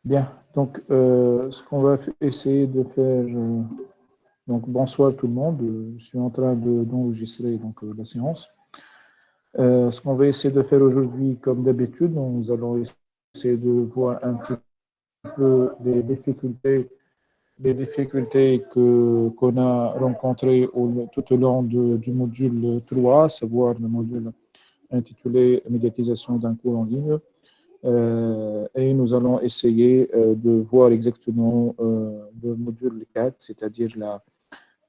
Bien, donc ce qu'on va essayer de faire, donc bonsoir tout le monde, je suis en train d'enregistrer la séance. Ce qu'on va essayer de faire aujourd'hui, comme d'habitude, nous allons essayer de voir un petit peu les difficultés qu'on a rencontrées tout au long du module 3, à savoir le module intitulé Médiatisation d'un cours en ligne. Et nous allons essayer de voir exactement le module 4, c'est-à-dire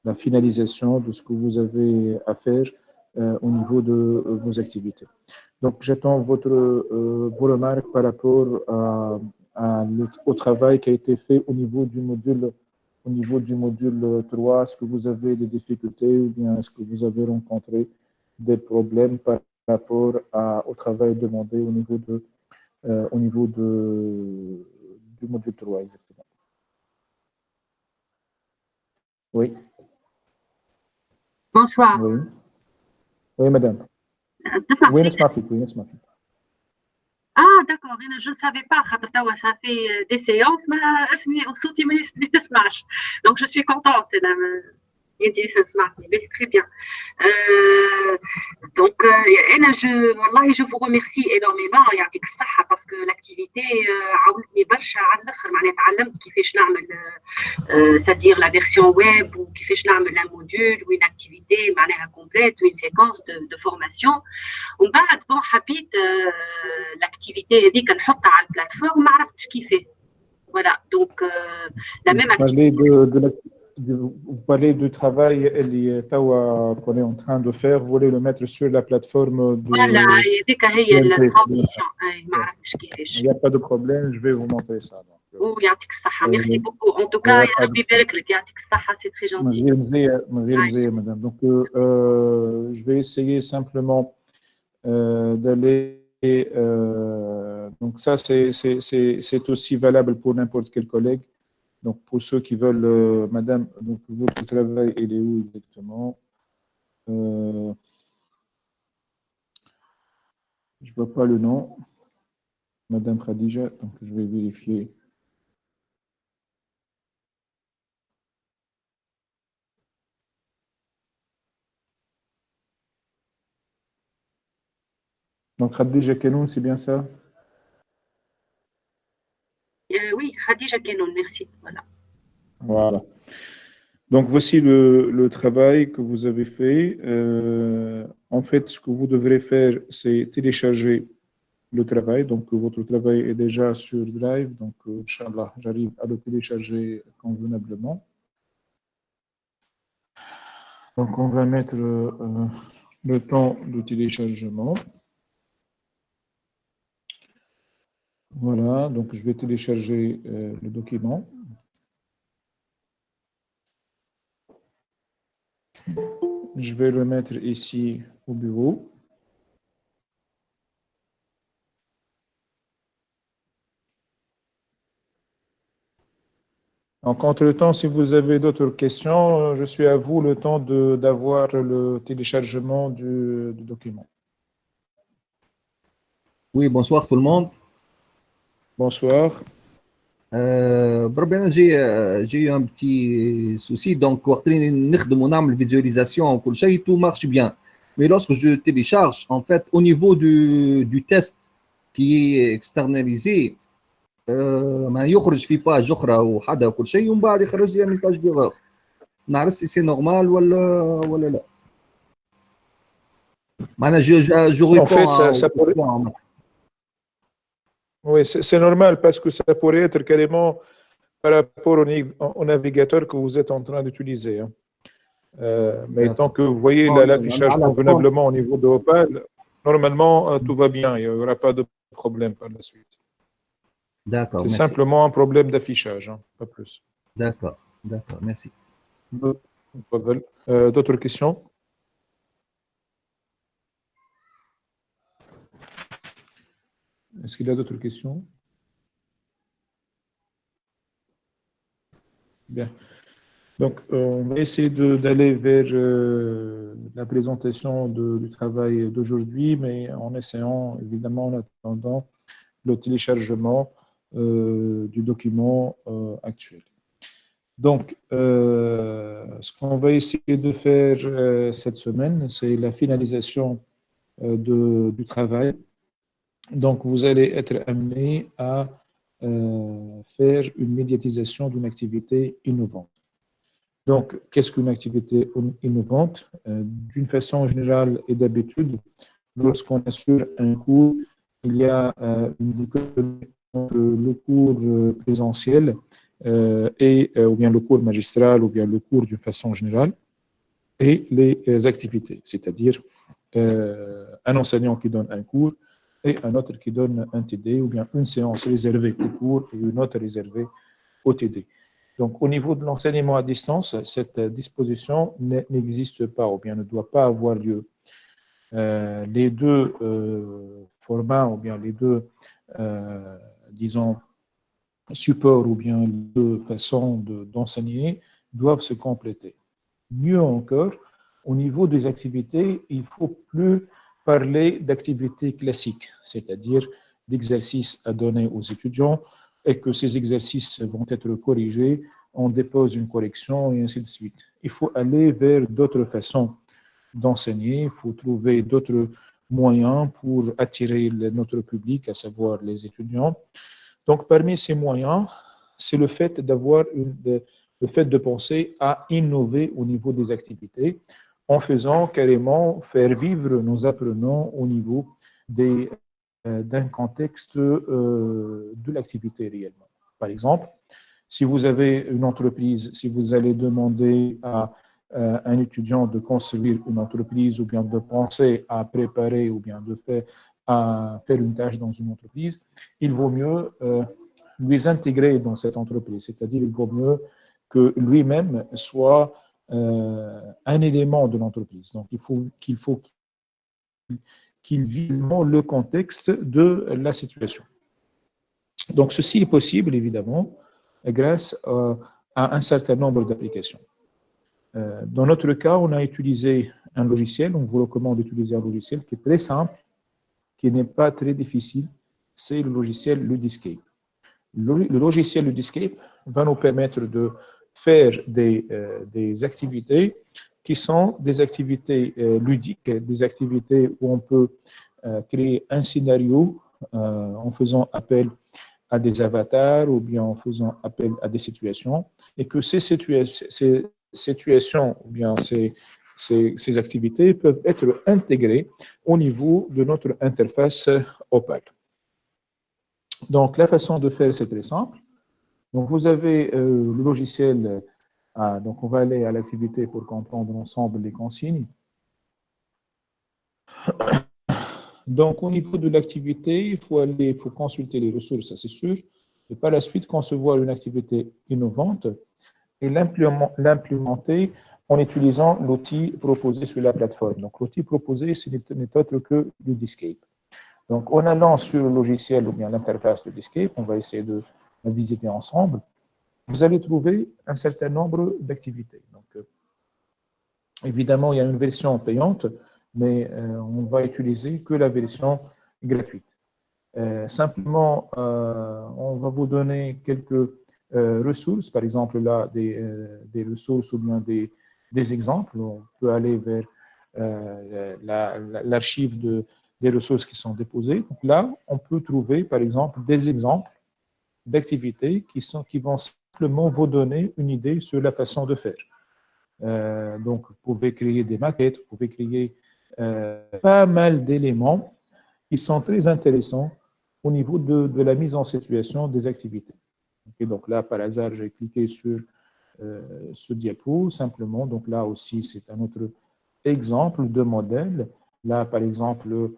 la finalisation de ce que vous avez à faire au niveau de vos activités. Donc, j'attends vos remarques par rapport au travail qui a été fait au niveau du module 3. Est-ce que vous avez des difficultés ou bien est-ce que vous avez rencontré des problèmes par rapport au travail demandé au niveau du module 3, exactement. Oui, Bonsoir. oui. Oui, madame. تسمع Oui, فيا؟ نسمع فيك. Oui, نسمع فيك. داكور انا جو سافي با خاطر توا صافي دي سيونس ما اسمي صوتي ما تسمعش دونك جو سوي كونتونت انا انتي سمعتني باهي تري بيان دونك انا جو والله جو فو ريميرسي انورميمون يعطيك الصحه باسكو لاكتيفيتي عاونتني برشا على الاخر معناها تعلمت كيفاش نعمل c'est-à-dire la version web ou كيفاش نعمل un module ou une activité معناها complète ou une séquence de formation ومن بعد بون حبيت l'activité هذيك نحطها على البلاتفورم ما عرفتش كيفاه voilà donc la même activité. Vous parlez du travail qu'on est en train de faire, vous voulez le mettre sur la plateforme de voilà هذيك هي الترانزيسيون ما عرفتش كيفاش. Il n'y a pas de problème, je vais vous montrer ça. ويعطيك الصحة ميرسي بوكو ان توكا يا ربي يبارك لك يعطيك الصحة سي تري جونتي. Donc, je vais essayer simplement d'aller. Donc, ça, c'est aussi valable pour n'importe quel collègue. Donc, pour ceux qui veulent, madame, donc, votre travail, il est où exactement? Je ne vois pas le nom. Madame Khadija, donc je vais vérifier. Donc, Khadija Kenoun, c'est bien ça? Oui, Khadija Kenoun, merci. Voilà. Voilà. Donc, voici le travail que vous avez fait. En fait, ce que vous devrez faire, c'est télécharger le travail. Donc, votre travail est déjà sur Drive. Donc, Inch'Allah, j'arrive à le télécharger convenablement. Donc, on va mettre le temps de téléchargement. Voilà, donc je vais télécharger le document. Je vais le mettre ici au bureau. Donc, entre-temps, si vous avez d'autres questions, je suis à vous le temps d'avoir le téléchargement du document. Oui, bonsoir tout le monde. Bonsoir. J'ai eu un petit souci, donc on visualisation, tout marche bien. Mais lorsque je télécharge, en fait, au niveau du test qui est externalisé, ما يخرج في باج اخرى وحدها وكل شيء ومن بعد يخرج لي ميساج ديغور نعرف سي نورمال ولا لا معناها جو ريبون. Oui, c'est normal parce que ça pourrait être carrément par rapport au navigateur que vous êtes en train d'utiliser. Hein. Mais tant que vous voyez l'affichage convenablement au niveau de Opal, normalement, tout va bien. Il n'y aura pas de problème par la suite. D'accord. C'est simplement un problème d'affichage, hein, pas plus. D'accord, merci. D'autres questions? Est-ce qu'il y a d'autres questions? Bien. Donc, on va essayer d'aller vers la présentation du travail d'aujourd'hui, mais en essayant, évidemment, en attendant le téléchargement du document actuel. Donc, ce qu'on va essayer de faire cette semaine, c'est la finalisation du travail. Donc, vous allez être amené à faire une médiatisation d'une activité innovante. Donc, qu'est-ce qu'une activité innovante? D'une façon générale et d'habitude, lorsqu'on assure un cours, il y a une dichotomie entre le cours présentiel ou bien le cours magistral, ou bien le cours d'une façon générale, et les activités, c'est-à-dire un enseignant qui donne un cours et un autre qui donne un TD, ou bien une séance réservée au cours et une autre réservée au TD. Donc, au niveau de l'enseignement à distance, cette disposition n'existe pas, ou bien ne doit pas avoir lieu. Les deux formats, ou bien les deux, disons, supports, ou bien les deux façons d'enseigner doivent se compléter. Mieux encore, au niveau des activités, il ne faut plus parler d'activités classiques, c'est-à-dire d'exercices à donner aux étudiants et que ces exercices vont être corrigés, on dépose une correction et ainsi de suite. Il faut aller vers d'autres façons d'enseigner, il faut trouver d'autres moyens pour attirer notre public, à savoir les étudiants. Donc, parmi ces moyens, c'est le fait de penser à innover au niveau des activités en faisant carrément faire vivre nos apprenants au niveau d'un contexte de l'activité réellement. Par exemple, si vous avez une entreprise, si vous allez demander à un étudiant de construire une entreprise ou bien de penser à préparer ou bien à faire une tâche dans une entreprise, il vaut mieux lui intégrer dans cette entreprise, c'est-à-dire il vaut mieux que lui-même soit un élément de l'entreprise. Donc, il faut qu'il vive le contexte de la situation. Donc, ceci est possible, évidemment, grâce à un certain nombre d'applications. Dans notre cas, on a utilisé un logiciel, on vous recommande d'utiliser un logiciel qui est très simple, qui n'est pas très difficile, c'est le logiciel Ludiscape. Le logiciel Ludiscape va nous permettre de faire des activités qui sont des activités ludiques, des activités où on peut créer un scénario en faisant appel à des avatars ou bien en faisant appel à des situations, et que ces situations ou bien ces activités peuvent être intégrées au niveau de notre interface Opal. Donc, la façon de faire, c'est très simple. Donc, vous avez le logiciel. Donc, on va aller à l'activité pour comprendre ensemble les consignes. Donc, au niveau de l'activité, il faut consulter les ressources, c'est sûr, et par la suite concevoir une activité innovante et l'implémenter en utilisant l'outil proposé sur la plateforme. Donc, l'outil proposé, ce n'est autre que Ludiscape. Donc, en allant sur le logiciel ou bien l'interface de Ludiscape, on va essayer de la visiter ensemble, vous allez trouver un certain nombre d'activités. Donc, évidemment, il y a une version payante, mais on va utiliser que la version gratuite. Simplement, on va vous donner quelques ressources, par exemple là, des ressources ou bien des exemples. On peut aller vers l'archive des ressources qui sont déposées. Donc là, on peut trouver, par exemple, des exemples d'activités qui vont simplement vous donner une idée sur la façon de faire. Donc, vous pouvez créer des maquettes, vous pouvez créer pas mal d'éléments qui sont très intéressants au niveau de la mise en situation des activités. Okay, donc là, par hasard, j'ai cliqué sur ce diapo, simplement. Donc là aussi, c'est un autre exemple de modèle. Là, par exemple,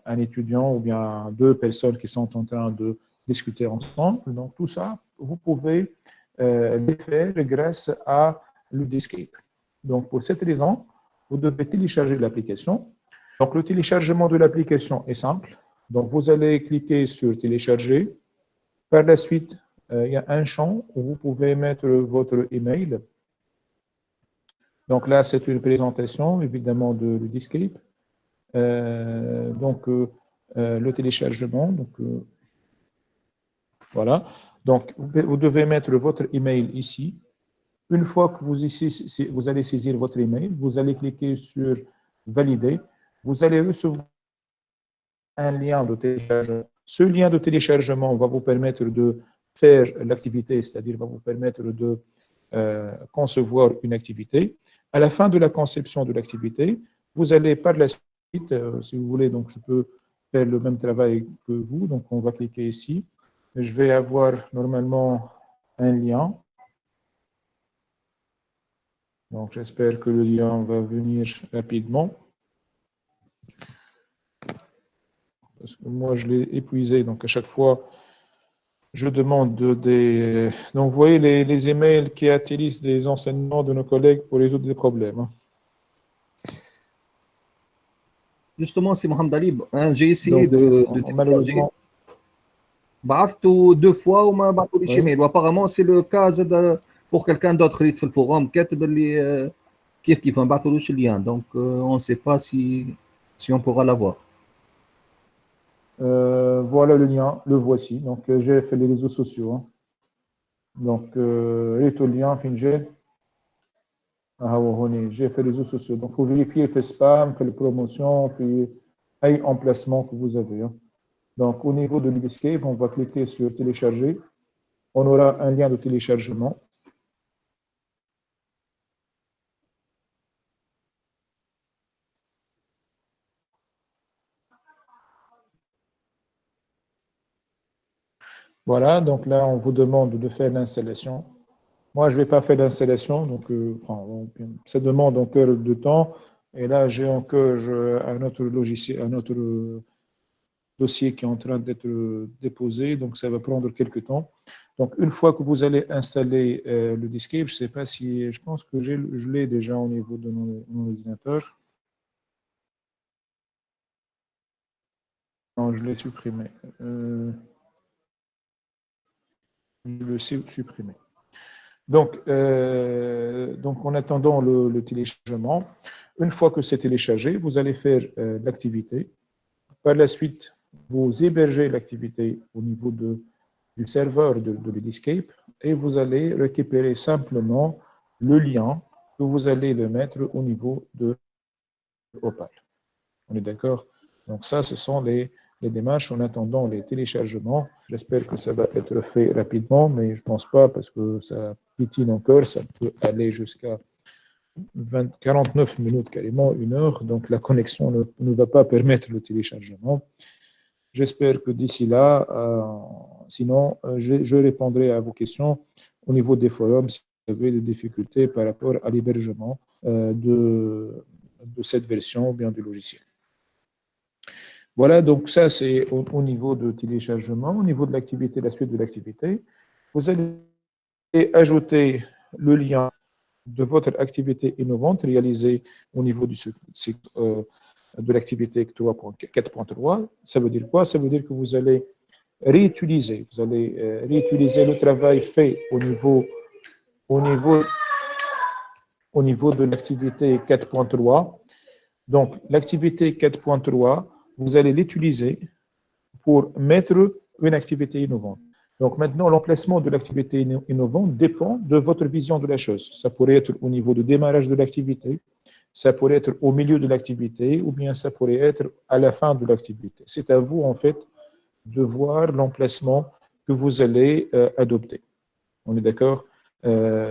un étudiant ou bien deux personnes qui sont en train de discuter ensemble. Donc tout ça, vous pouvez les faire grâce à Ludiscape. Donc pour cette raison, vous devez télécharger l'application. Donc le téléchargement de l'application est simple. Donc vous allez cliquer sur télécharger. Par la suite, il y a un champ où vous pouvez mettre votre email. Donc là, c'est une présentation évidemment de Ludiscape. Le téléchargement. Donc, Voilà. Donc, vous devez mettre votre email ici. Une fois que vous allez saisir votre email, vous allez cliquer sur Valider. Vous allez recevoir un lien de téléchargement. Ce lien de téléchargement va vous permettre de faire l'activité, c'est-à-dire va vous permettre de concevoir une activité. À la fin de la conception de l'activité, vous allez par la suite, si vous voulez, donc je peux faire le même travail que vous. Donc, on va cliquer ici. Je vais avoir normalement un lien. Donc, j'espère que le lien va venir rapidement. Parce que moi, je l'ai épuisé. Donc, à chaque fois, je demande des... Donc, vous voyez les emails qui atterrissent des enseignements de nos collègues pour résoudre des problèmes. Justement, c'est Mohamed Ali. Hein, j'ai essayé Donc, de malheureusement, بعثته 2 fois وما بعثوليش Oui. ايميل وابارامون سي لو كا زاد بور كالكان دوتر اللي في الفوروم كاتب اللي كيف ما بعثولوش اللين دونك اون سي با سي اون بورا لافوار. Voilà le lien, le voici. Donc, j'ai fait les réseaux sociaux. Hein. Donc, et le lien, j'ai fait les réseaux sociaux. Donc, vous vérifiez, fait spam, fait les promotions, fait un emplacement que vous avez. Hein. Donc, au niveau de l'Escape, on va cliquer sur télécharger. On aura un lien de téléchargement. Voilà, donc là, on vous demande de faire l'installation. Moi, je ne vais pas faire l'installation, donc ça demande encore de temps. Et là, j'ai encore un autre logiciel, un autre dossier qui est en train d'être déposé, donc ça va prendre quelques temps. Donc, une fois que vous allez installer le Discape, je ne sais pas si, je pense que je l'ai déjà au niveau de mon ordinateur. Non, je l'ai supprimé. Je le sais supprimer. Donc, en attendant le téléchargement, une fois que c'est téléchargé, vous allez faire l'activité. Par la suite, vous hébergez l'activité au niveau du serveur de l'Escape et vous allez récupérer simplement le lien que vous allez le mettre au niveau de Opal. On est d'accord? Donc ça, ce sont les démarches en attendant les téléchargements. J'espère que ça va être fait rapidement, mais je ne pense pas parce que ça pitine encore, ça peut aller jusqu'à 49 minutes, carrément 1 heure, donc la connexion ne va pas permettre le téléchargement. J'espère que d'ici là, sinon, je répondrai à vos questions au niveau des forums si vous avez des difficultés par rapport à l'hébergement de cette version ou bien du logiciel. Voilà, donc ça c'est au niveau de téléchargement. Au niveau de l'activité, la suite de l'activité, vous allez ajouter le lien de votre activité innovante réalisée au niveau de l'activité 4.3. Ça veut dire quoi? Ça veut dire que vous allez réutiliser le travail fait au niveau de l'activité 4.3. Donc, l'activité 4.3, vous allez l'utiliser pour mettre une activité innovante. Donc maintenant, l'emplacement de l'activité innovante dépend de votre vision de la chose. Ça pourrait être au niveau du démarrage de l'activité, ça pourrait être au milieu de l'activité, ou bien ça pourrait être à la fin de l'activité. C'est à vous, en fait, de voir l'emplacement que vous allez adopter. On est d'accord?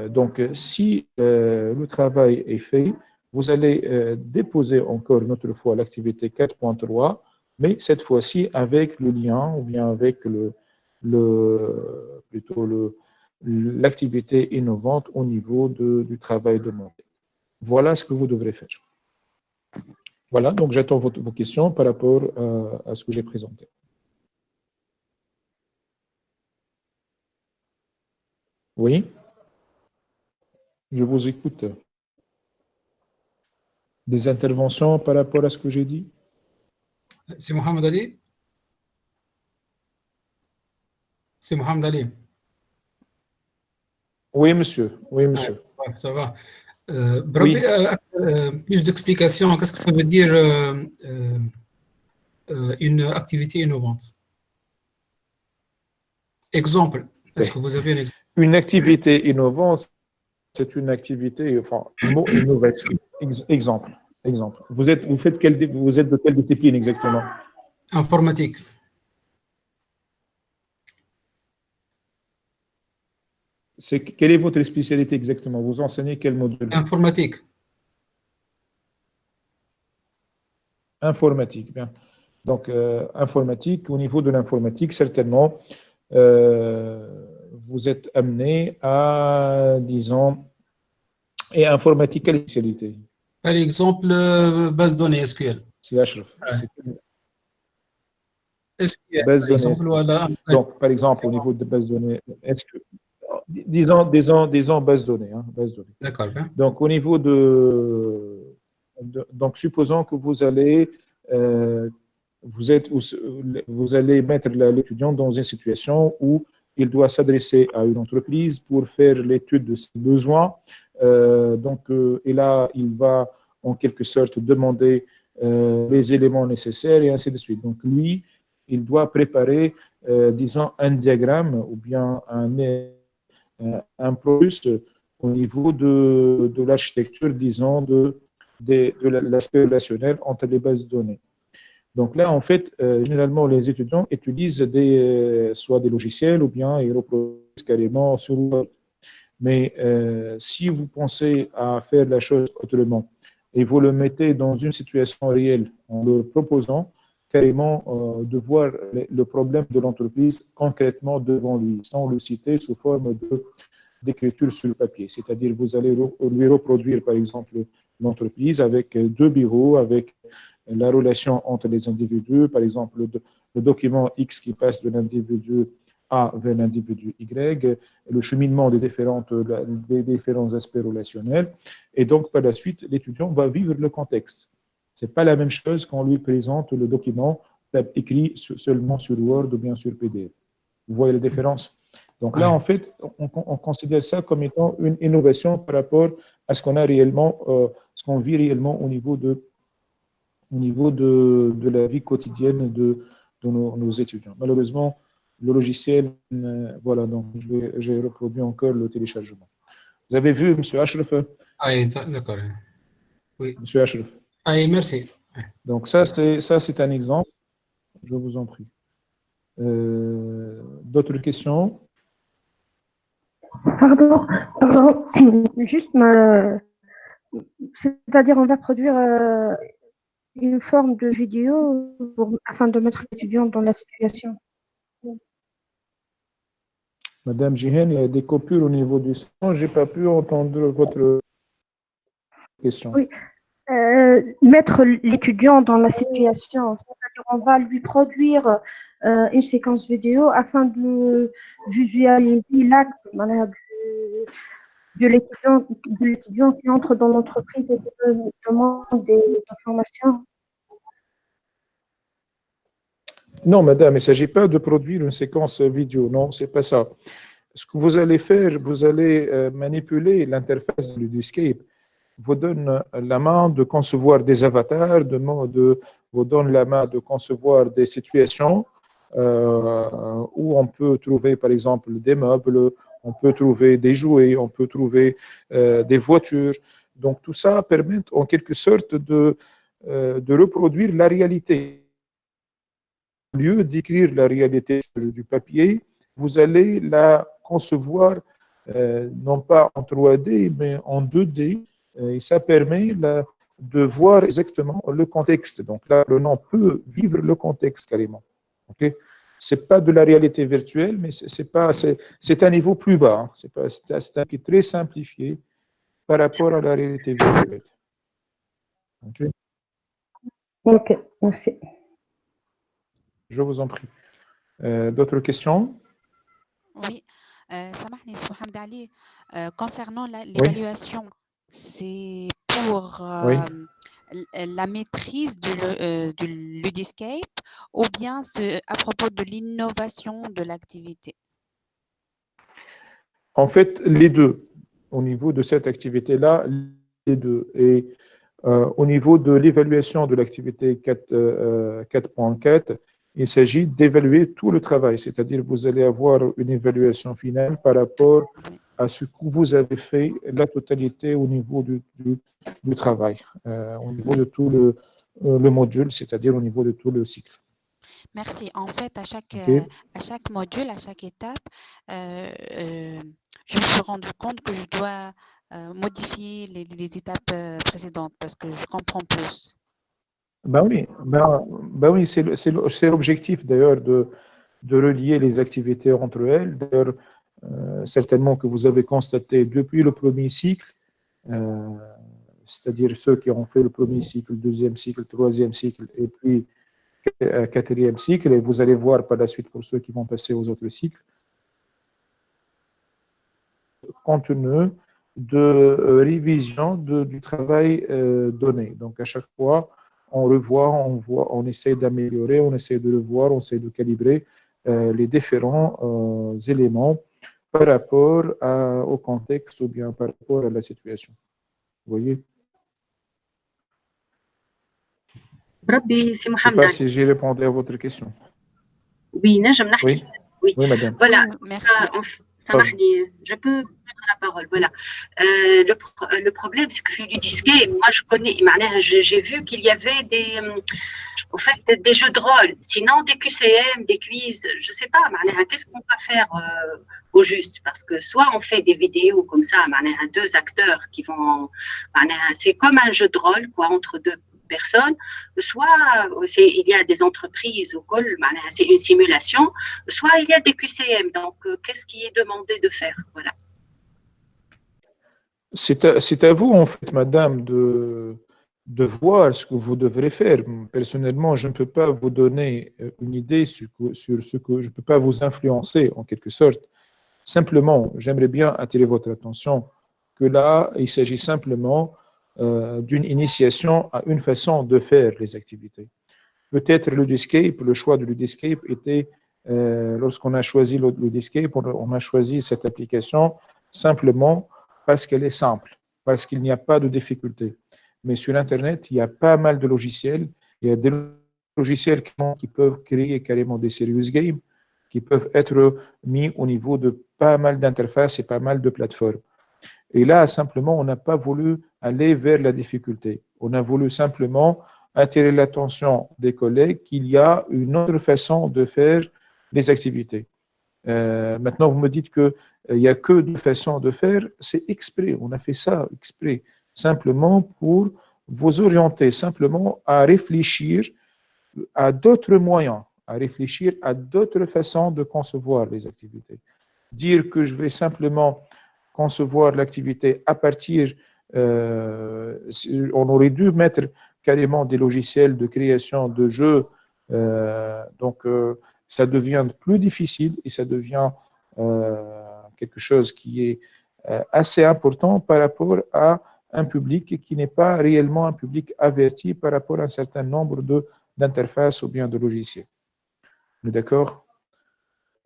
Donc, si le travail est fait, vous allez déposer encore une autre fois l'activité 4.3, mais cette fois-ci avec le lien ou bien avec l'activité innovante au niveau du travail demandé. Voilà ce que vous devrez faire. Voilà, donc j'attends vos questions par rapport à ce que j'ai présenté. Oui, je vous écoute. Des interventions par rapport à ce que j'ai dit? C'est Mohamed Ali. C'est Mohamed Ali. Oui, monsieur. Oui, monsieur. Ouais, ça va. Plus d'explications. Qu'est-ce que ça veut dire une activité innovante? exemple. Est-ce que vous avez un exemple? Une activité innovante, c'est une activité, enfin, le mot innovation. Exemple. Exemple. Vous êtes de quelle discipline exactement? Informatique. Quelle est votre spécialité exactement? Vous enseignez quel module? Informatique. Informatique, bien. Donc, informatique, au niveau de l'informatique, certainement, vous êtes amené à, disons, et informatique, quelle spécialité? Par exemple, base de données SQL. C'est Ashraf. Ouais. C'est SQL, base par de exemple, données. voilà. Donc, par exemple, au niveau de base de données, est-ce que, disons base de données, hein, base de données. D'accord. Hein? Donc, au niveau donc, supposons que vous allez, vous allez mettre l'étudiant dans une situation où il doit s'adresser à une entreprise pour faire l'étude de ses besoins. Et là, il va en quelque sorte demander les éléments nécessaires et ainsi de suite. Donc, lui, il doit préparer, disons, un diagramme ou bien un processus au niveau de l'architecture, disons, de l'aspect relationnel entre les bases de données. Donc là, en fait, généralement, les étudiants utilisent soit des logiciels ou bien ils reproduisent carrément sur Word. Mais si vous pensez à faire la chose autrement et vous le mettez dans une situation réelle en leur proposant carrément de voir le problème de l'entreprise concrètement devant lui, sans le citer sous forme d'écriture sur le papier. C'est-à-dire, vous allez lui reproduire, par exemple, l'entreprise avec deux bureaux, avec la relation entre les individus, par exemple, le document X qui passe de l'individu A vers l'individu Y, le cheminement des différents aspects relationnels. Et donc, par la suite, l'étudiant va vivre le contexte. Ce n'est pas la même chose quand on lui présente le document écrit seulement sur Word ou bien sur PDF. Vous voyez la différence? Donc là, en fait, on considère ça comme étant une innovation par rapport à ce qu'on a réellement, ce qu'on vit réellement au niveau de la vie quotidienne de nos étudiants. Malheureusement, le logiciel, voilà, donc j'ai reproduit encore le téléchargement. Vous avez vu, M. Ashraf? Ah, d'accord. Oui. M. Ashraf. Ah, merci. Donc ça, c'est un exemple. Je vous en prie. D'autres questions? Pardon. Juste, c'est-à-dire on va produire une forme de vidéo afin de mettre l'étudiant dans la situation. Madame Jihen, il y a des coupures au niveau du son. Je n'ai pas pu entendre votre question. Oui. Mettre l'étudiant dans la situation, c'est-à-dire on va lui produire une séquence vidéo afin de visualiser l'acte de l'étudiant qui entre dans l'entreprise et qui demande des informations. Non, madame, il ne s'agit pas de produire une séquence vidéo. Non, ce n'est pas ça. Ce que vous allez faire, vous allez manipuler l'interface du Skype. Vous donne la main de concevoir des avatars, vous donne la main de concevoir des situations où on peut trouver, par exemple, des meubles, on peut trouver des jouets, on peut trouver des voitures. Donc, tout ça permet en quelque sorte de reproduire la réalité. Au lieu d'écrire la réalité sur du papier, vous allez la concevoir non pas en 3D, mais en 2D. Et ça permet de voir exactement le contexte. Donc là, le nom peut vivre le contexte carrément. Okay? Ce n'est pas de la réalité virtuelle, mais c'est un niveau plus bas. Hein. C'est un qui est très simplifié par rapport à la réalité virtuelle. Okay? Ok, merci. Je vous en prie. D'autres questions? Oui, Samahni, Mohamed Ali, concernant l'évaluation, c'est pour la maîtrise du Ludiscape ou bien à propos de l'innovation de l'activité? En fait, les deux. Au niveau de cette activité-là, les deux. Et au niveau de l'évaluation de l'activité 4.4, il s'agit d'évaluer tout le travail, c'est-à-dire vous allez avoir une évaluation finale par rapport à ce que vous avez fait, la totalité au niveau du travail, au niveau de tout le module, c'est-à-dire au niveau de tout le cycle. Merci. En fait, à chaque module, à chaque étape, je me suis rendu compte que je dois modifier les étapes précédentes parce que je comprends plus. Ben oui, c'est l'objectif d'ailleurs de relier les activités entre elles. D'ailleurs, certainement que vous avez constaté depuis le premier cycle, c'est-à-dire ceux qui ont fait le premier cycle, deuxième cycle, troisième cycle, et puis quatrième cycle, et vous allez voir par la suite pour ceux qui vont passer aux autres cycles, contenu de révision du travail donné. Donc à chaque fois, on revoit, on essaie d'améliorer, on essaie de revoir, on essaie de calibrer les différents éléments par rapport au contexte ou bien par rapport à la situation. Vous voyez? Je ne sais pas si j'ai répondu à votre question. Oui, oui, oui, madame. Voilà, merci. Je peux prendre la parole. Voilà. Le problème, c'est que fait du disquet, moi je connais, j'ai vu qu'il y avait des jeux de rôle, sinon des QCM, des quiz, je ne sais pas, qu'est-ce qu'on va faire au juste? Parce que soit on fait des vidéos comme ça, deux acteurs qui vont, c'est comme un jeu de rôle, quoi, entre deux personnes, soit il y a des entreprises au col, c'est une simulation, soit il y a des QCM. Donc, qu'est-ce qui est demandé de faire? Voilà. C'est à vous, en fait, madame, de voir ce que vous devrez faire. Personnellement, je ne peux pas vous donner une idée sur ce que je ne peux pas vous influencer, en quelque sorte. Simplement, j'aimerais bien attirer votre attention que là, il s'agit simplement d'une initiation à une façon de faire les activités. Peut-être Ludescape, le choix de Ludescape était, lorsqu'on a choisi Ludescape, on a choisi cette application simplement parce qu'elle est simple, parce qu'il n'y a pas de difficulté. Mais sur Internet, il y a pas mal de logiciels. Il y a des logiciels qui peuvent créer carrément des serious games, qui peuvent être mis au niveau de pas mal d'interfaces et pas mal de plateformes. Et là, simplement, on n'a pas voulu aller vers la difficulté. On a voulu simplement attirer l'attention des collègues qu'il y a une autre façon de faire les activités. Maintenant, vous me dites qu'il n'y a que deux façons de faire. C'est exprès, on a fait ça exprès, simplement pour vous orienter simplement à réfléchir à d'autres moyens, à réfléchir à d'autres façons de concevoir les activités. Dire que je vais simplement concevoir l'activité à partir, on aurait dû mettre carrément des logiciels de création de jeux, donc ça devient plus difficile et ça devient quelque chose qui est assez important par rapport à un public qui n'est pas réellement un public averti par rapport à un certain nombre d'interfaces ou bien de logiciels. D'accord?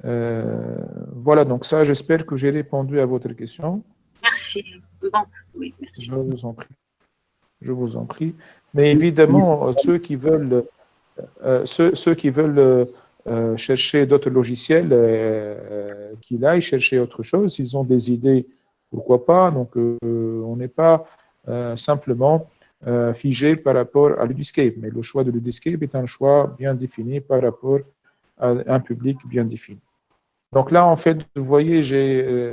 Voilà, donc ça, j'espère que j'ai répondu à votre question. Merci. Bon, oui, merci. Je vous en prie. Je vous en prie. Mais évidemment, ceux qui veulent chercher d'autres logiciels, qu'ils aillent chercher autre chose, s'ils ont des idées, pourquoi pas. Donc, on n'est pas simplement figé par rapport à Ludescape, mais le choix de Ludescape est un choix bien défini par rapport à un public bien défini. Donc là, en fait, vous voyez,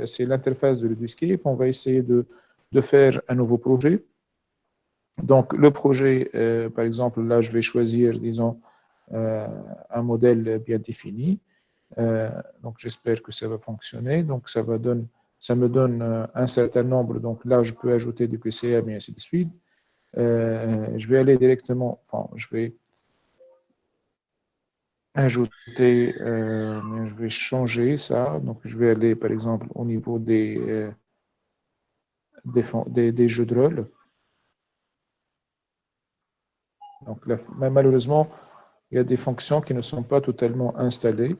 c'est l'interface de Ludescape. On va essayer de faire un nouveau projet. Donc, le projet, par exemple, là, je vais choisir, disons, un modèle bien défini. Donc, j'espère que ça va fonctionner. Donc, ça me donne un certain nombre. Donc, là, je peux ajouter du QCM et ainsi de suite. Je vais aller directement, enfin, je vais ajouter, je vais changer ça. Donc, je vais aller, par exemple, au niveau des jeux de rôle. Donc, là, malheureusement, il y a des fonctions qui ne sont pas totalement installées.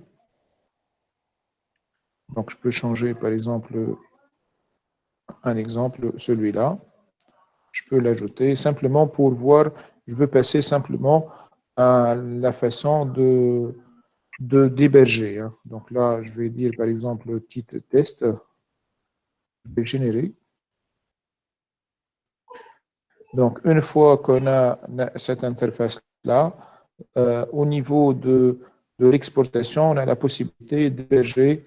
Donc, je peux changer, par exemple, un exemple, celui-là. Je peux l'ajouter simplement pour voir, je veux passer simplement à la façon d'héberger. Hein. Donc là, je vais dire par exemple le titre test. Je vais générer. Donc, une fois qu'on a cette interface-là, au niveau de l'exportation, on a la possibilité d'héberger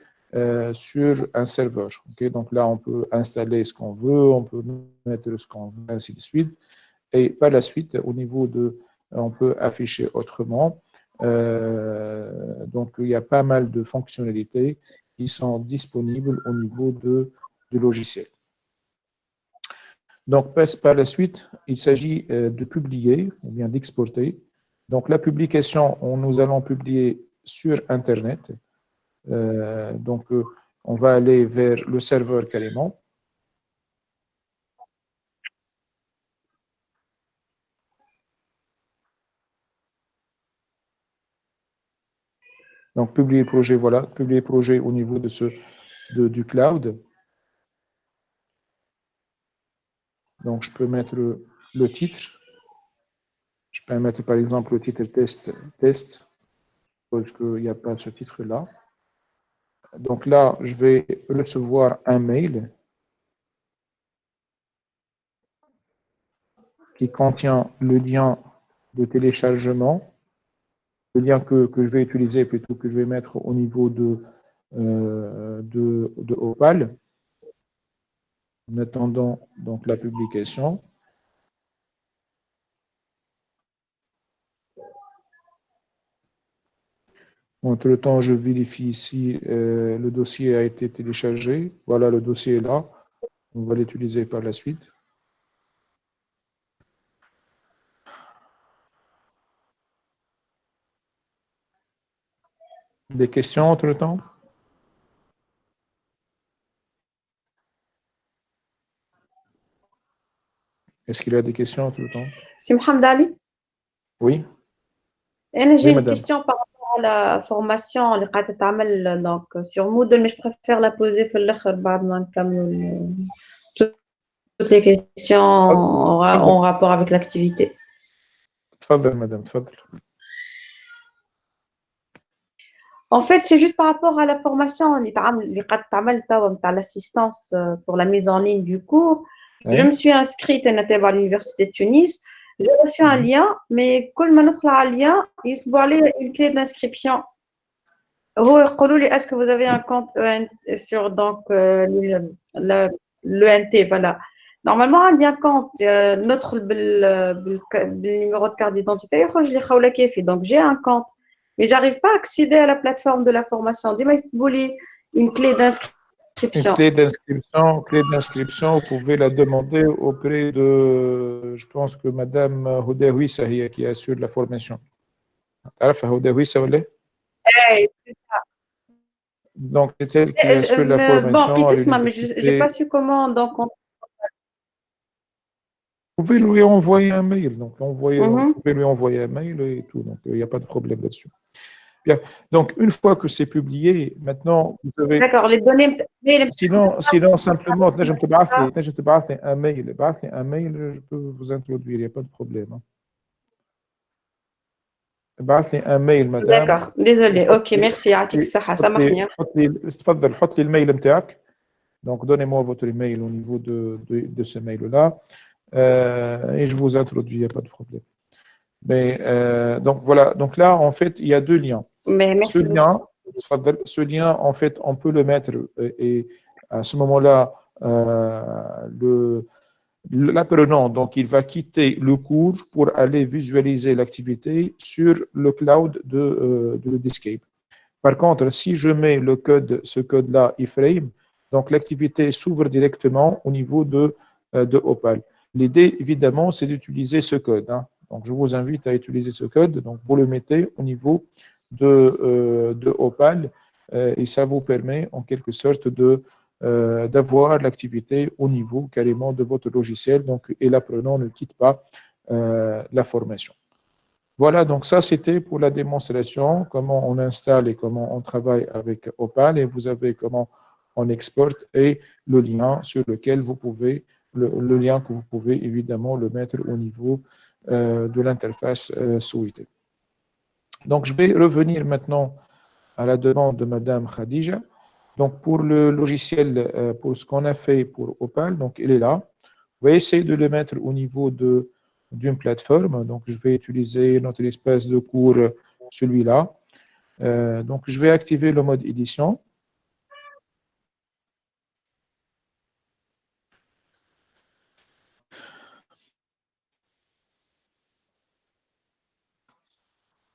sur un serveur. Okay? Donc là, on peut installer ce qu'on veut, on peut mettre ce qu'on veut, ainsi de suite. Et par la suite, au niveau de, on peut afficher autrement. Donc, il y a pas mal de fonctionnalités qui sont disponibles au niveau du logiciel. Donc, par la suite, il s'agit de publier ou bien d'exporter. Donc, la publication, nous allons publier sur Internet. Donc, on va aller vers le serveur carrément. Donc, publier projet, voilà, publier projet au niveau de du cloud. Donc, je peux mettre le titre. Je peux mettre par exemple le titre test, parce qu'il n'y a pas ce titre-là. Donc là, je vais recevoir un mail qui contient le lien de téléchargement, le lien que je vais utiliser plutôt que je vais mettre au niveau de Opal, en attendant donc la publication. Entre-temps, je vérifie si le dossier a été téléchargé. Voilà, le dossier est là. On va l'utiliser par la suite. Des questions entre-temps? Est-ce qu'il y a des questions entre-temps? C'est Mohamed Ali. Oui. Et j'ai Oui, une madame. question par rapport à la formation donc sur Moodle, mais je préfère la poser toutes les questions en rapport avec l'activité. Tfadal, madame, tfadal. En fait, c'est juste par rapport à la formation, l'assistance pour la mise en ligne du cours. Je me suis inscrite à l'université de Tunis. J'ai reçu un lien, mais quand je suis le lien, il faut aller une clé d'inscription. Est-ce que vous avez un compte sur donc l'ENT, voilà. Normalement, il y a un compte, notre numéro de carte d'identité, donc j'ai un compte, mais j'arrive pas à accéder à la plateforme de la formation. Dis-moi, une clé d'inscription. Une clé d'inscription, vous pouvez la demander auprès de, je pense que madame Houda Houissa qui assure la formation. عارفة Houda Houissa ولا؟ C'est ça. Donc, c'est elle qui assure la formation. Bon, mais je n'ai pas su comment. Donc, vous pouvez lui envoyer un mail. Donc, vous pouvez lui envoyer un mail et tout. Donc, il n'y a pas de problème là-dessus. Bien. Donc, une fois que c'est publié, maintenant, vous avez. D'accord, les données. Sinon simplement, je te passe un mail, je peux vous introduire, il n'y a pas de problème. Hein. un mail, madame. D'accord, désolé. Ok, merci. Ça marche bien. حط لي الميل نتاعك. Donc, donnez-moi votre email au niveau de ce mail-là. Et je vous introduis, il n'y a pas de problème. Mais, donc, voilà. Donc là, en fait, il y a deux liens. Mais merci. Ce lien, en fait, on peut le mettre et à ce moment-là, l'apprenant, donc, il va quitter le cours pour aller visualiser l'activité sur le cloud de Discape. Par contre, si je mets ce code-là, iframe, donc l'activité s'ouvre directement au niveau de Opal. L'idée, évidemment, c'est d'utiliser ce code. Hein. Donc, je vous invite à utiliser ce code. Donc, vous le mettez au niveau de Opal et ça vous permet en quelque sorte d'avoir l'activité au niveau carrément de votre logiciel, donc, et l'apprenant ne quitte pas la formation. Voilà, donc ça c'était pour la démonstration, comment on installe et comment on travaille avec Opal, et vous avez comment on exporte et le lien sur lequel vous pouvez, le lien que vous pouvez évidemment le mettre au niveau de l'interface souhaitée. Donc je vais revenir maintenant à la demande de Madame Khadija. Donc, pour le logiciel, pour ce qu'on a fait pour Opal, donc il est là. On va essayer de le mettre au niveau d'une plateforme. Donc, je vais utiliser notre espace de cours, celui-là. Donc, je vais activer le mode édition.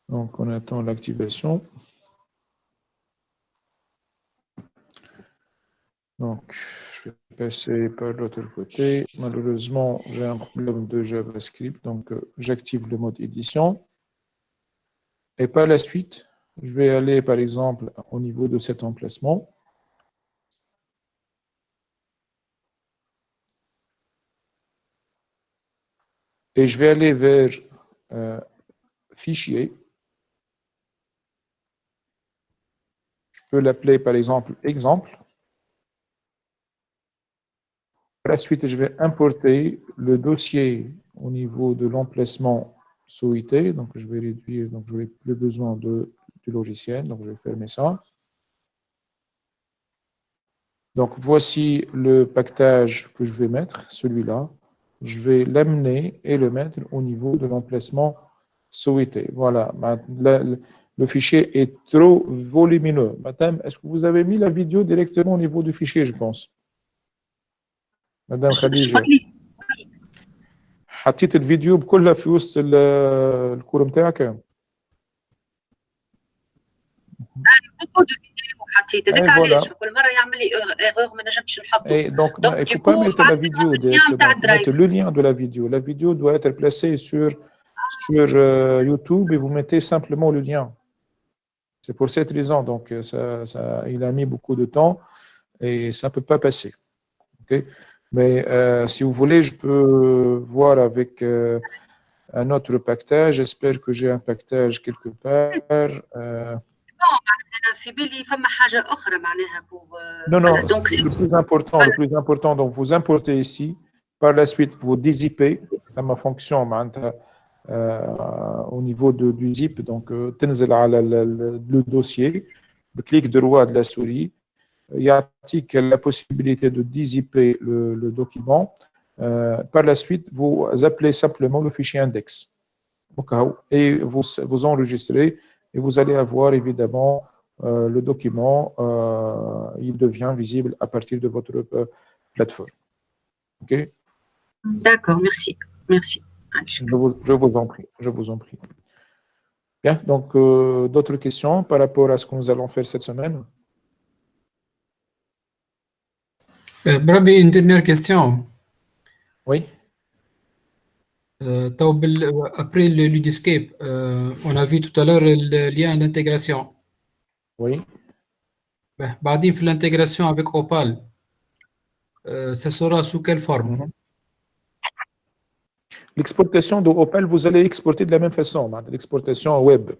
Donc, on attend l'activation. Donc, je vais passer par l'autre côté. Malheureusement, j'ai un problème de JavaScript, donc j'active le mode édition. Et par la suite, je vais aller, par exemple, au niveau de cet emplacement. Et je vais aller vers Fichier. Je peux l'appeler, par exemple, Exemple. Par la suite, je vais importer le dossier au niveau de l'emplacement souhaité. Donc, je vais réduire, donc je n'ai plus besoin du logiciel. Donc, je vais fermer ça. Donc, voici le paquetage que je vais mettre, celui-là. Je vais l'amener et le mettre au niveau de l'emplacement souhaité. Voilà. Le fichier est trop volumineux. Madame, est-ce que vous avez mis la vidéo directement au niveau du fichier, je pense? Madame Khadija. حطيت الفيديو بكلها في وسط الكور نتاعك. beaucoup de vidéos حطيت هذاك علاش كل مره يعمل لي ايرور ما نجمش نحطه. Et donc, il ne faut pas mettre la vidéo directement, il faut mettre le lien de la vidéo. La vidéo doit être placée sur YouTube et vous mettez simplement le lien. C'est pour cette raison. Donc, il a mis beaucoup de temps et ça ne peut pas passer. Okay? Mais si vous voulez, je peux voir avec un autre paquetage. J'espère que j'ai un paquetage quelque part. Non, non, c'est le plus important. Le plus important, donc vous importez ici. Par la suite, vous dézippez. Ça ma fonction au niveau du zip. Donc, تنزل على le dossier. Le clic droit de la souris. Il y a la possibilité de dézipper le document. Par la suite, vous appelez simplement le fichier index. Et vous enregistrez et vous allez avoir évidemment le document, il devient visible à partir de votre plateforme. OK? D'accord, merci. Merci. Je vous en prie. Je vous en prie. Bien, donc d'autres questions par rapport à ce que nous allons faire cette semaine? Brabi, une dernière question. Oui. Après le Ludescape, on a vu tout à l'heure le lien d'intégration. Oui. بعدين في l'intégration avec Opal, ça sera sous quelle forme? L'exportation de Opal, vous allez exporter de la même façon, l'exportation web.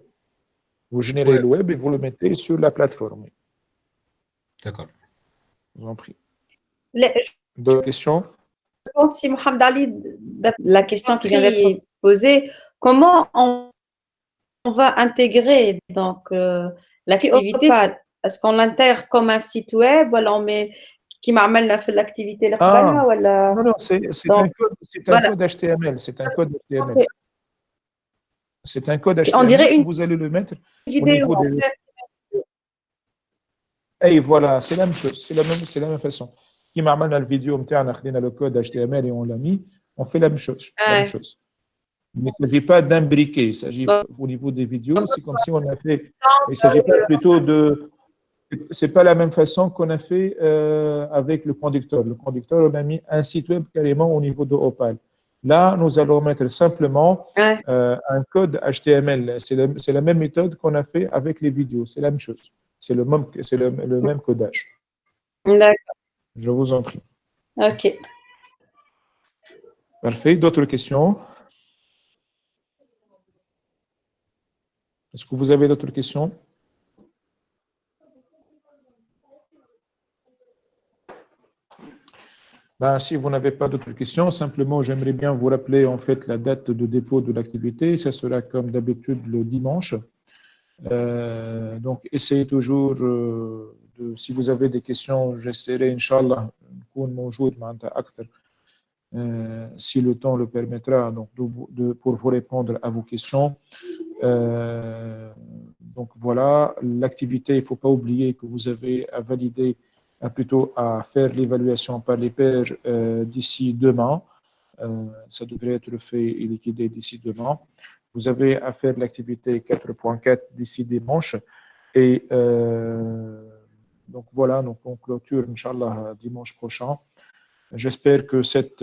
Vous générez le web et vous le mettez sur la plateforme. D'accord. Je vous en prie. Je D'autres questions? pense si Mohamed Ali, la question qui vient d'être posée, comment on va intégrer donc l'activité? Est-ce qu'on l'intègre comme un site web ou alors on met qui m'amène fait l'activité là Non, non, c'est un code HTML. C'est un code HTML. C'est un code HTML. On dirait vous allez le mettre vidéo, au niveau des... Et voilà, c'est la même chose. C'est la même façon. Qui m'amène la vidéo, on a le code HTML et on l'a mis. On fait la même chose. La même chose. Mais il ne s'agit pas d'imbriquer. Il s'agit au niveau des vidéos, c'est comme si on a fait. Il ne s'agit pas plutôt de. C'est pas la même façon qu'on a fait avec le conducteur. Le conducteur, on a mis un site web carrément au niveau de Opal. Là, nous allons mettre simplement un code HTML. C'est la même méthode qu'on a fait avec les vidéos. C'est la même chose. C'est le même codage. D'accord. Je vous en prie. OK. Parfait. D'autres questions? Est-ce que vous avez d'autres questions? Ben, si vous n'avez pas d'autres questions, simplement, j'aimerais bien vous rappeler en fait la date de dépôt de l'activité. Ça sera comme d'habitude le dimanche. Donc, essayez toujours, si vous avez des questions, j'essaierai, Inch'Allah, نكون موجود معناتها أكثر, si le temps le permettra, donc pour vous répondre à vos questions. Donc voilà, l'activité, il ne faut pas oublier que vous avez à valider, plutôt à faire l'évaluation par les pairs d'ici demain. Ça devrait être fait et liquidé d'ici demain. Vous avez à faire l'activité 4.4 d'ici dimanche. Et donc voilà, donc on clôture, Inch'Allah, dimanche prochain. J'espère que cette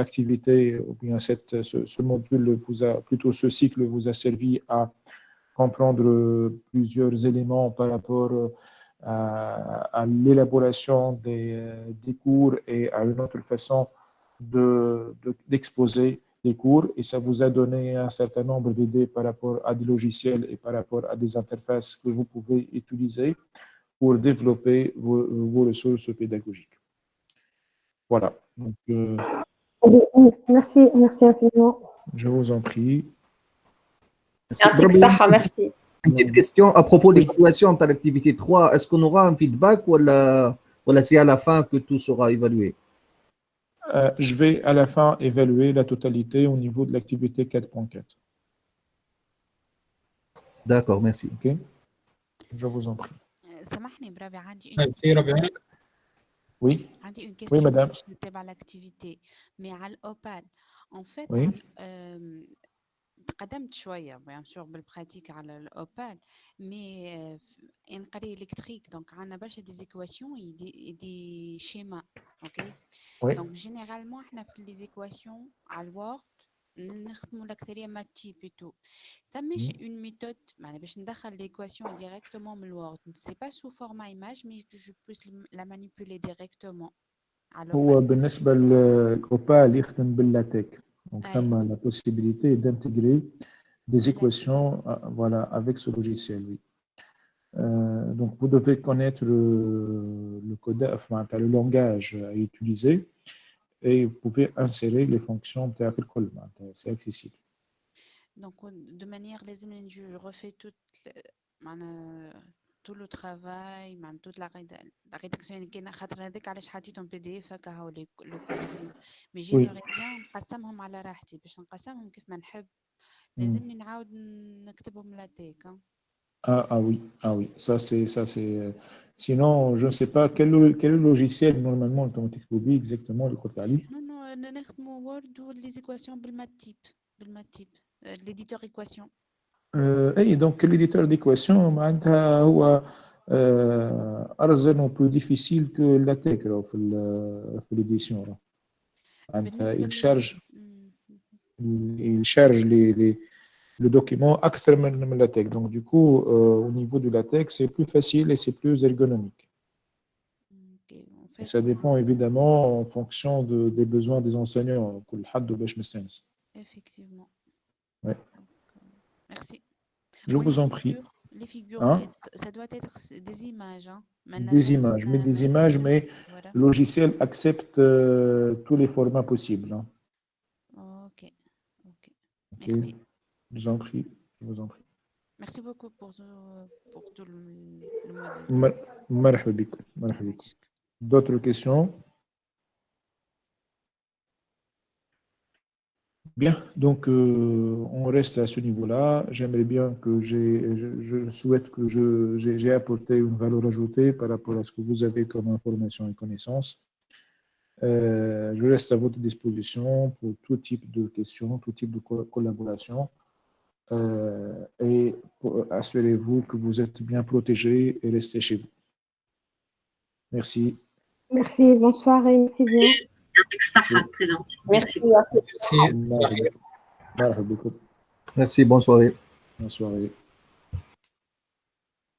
activité, ou bien ce module plutôt ce cycle vous a servi à comprendre plusieurs éléments par rapport à l'élaboration des cours et à une autre façon d'exposer les cours. Et ça vous a donné un certain nombre d'idées par rapport à des logiciels et par rapport à des interfaces que vous pouvez utiliser pour développer vos ressources pédagogiques. Voilà. Donc, merci infiniment. je vous en prie. Merci. Une petite question à propos de l'évaluation de l'activité 3. Est-ce qu'on aura un feedback ou c'est à la fin que tout sera évalué? Je vais à la fin évaluer la totalité au niveau de l'activité 4.4. D'accord, merci. Ok. Je vous en prie. سامحني برافي عندي Merci, Rabia. Oui. عندي une Oui, question madame. باش نتابع l'activité mais على الأوبال en fait Oui. تقدمت شوية bien sûr بالبراتيك على الأوبال mais نقري électrique donc عندنا برشا des équations et des schémas ok Oui. donc généralement احنا في les équations على الوورد نخدموا الأكثرية مات تيب et tout تمش une méthode معناها باش ندخل l'équation directement من الوورد c'est pas sous format image mais que je puisse la manipuler directement على هو الأوبال بالنسبة للأوبال يخدم باللاتيك. Donc, ça أي a la possibilité d'intégrer des باللاتيك équations voilà, avec ce logiciel. Oui. Donc, vous devez connaître le code, enfin, le langage à utiliser et vous pouvez insérer les fonctions de الكل. C'est accessible. donc de manière لازم je refais tout le travail معناها toute la rédaction اللي كاينه خاطر هذاك علاش حطيتهم PDF هكا هاو لي كود مي جينيرال بيان نقسمهم على راحتي باش نقسمهم كيف ما نحب لازمني نعاود نكتبهم لاتيك Ah oui, ça c'est. Sinon, je ne sais pas quel logiciel normalement automatique Ruby exactement le code Ali. non نخدموا وورد ولي équations بالماتيب l'éditeur équation اي دونك l'éditeur d'équation معناتها هو ارزن plus difficile que LaTeX في l'édition. معناتها il charge le document أكثر من LaTeX. Donc du coup au niveau du LaTeX c'est plus facile et c'est plus ergonomique. Et ça dépend évidemment en fonction des besoins des enseignants. كل حد باش مستانس. Effectivement. Ouais. Merci. Je vous en prie. Les figures, Hein? ça doit être des images. Hein? Des images, mais voilà. le logiciel accepte tous les formats possibles. Hein. Ok. Merci. Je vous en prie. Je vous en prie. Merci beaucoup pour tout le module. مرحبا بكم. D'autres questions? Bien, donc on reste à ce niveau-là. J'aimerais bien que je souhaite que j'ai apporté une valeur ajoutée par rapport à ce que vous avez comme information et connaissances. Je reste à votre disposition pour tout type de questions, tout type de collaboration. Et assurez-vous que vous êtes bien protégés et restez chez vous. Merci. Merci, bonsoir et merci bien. Merci. Merci. Merci, bonne soirée. Merci, bonne soirée. Bonne soirée.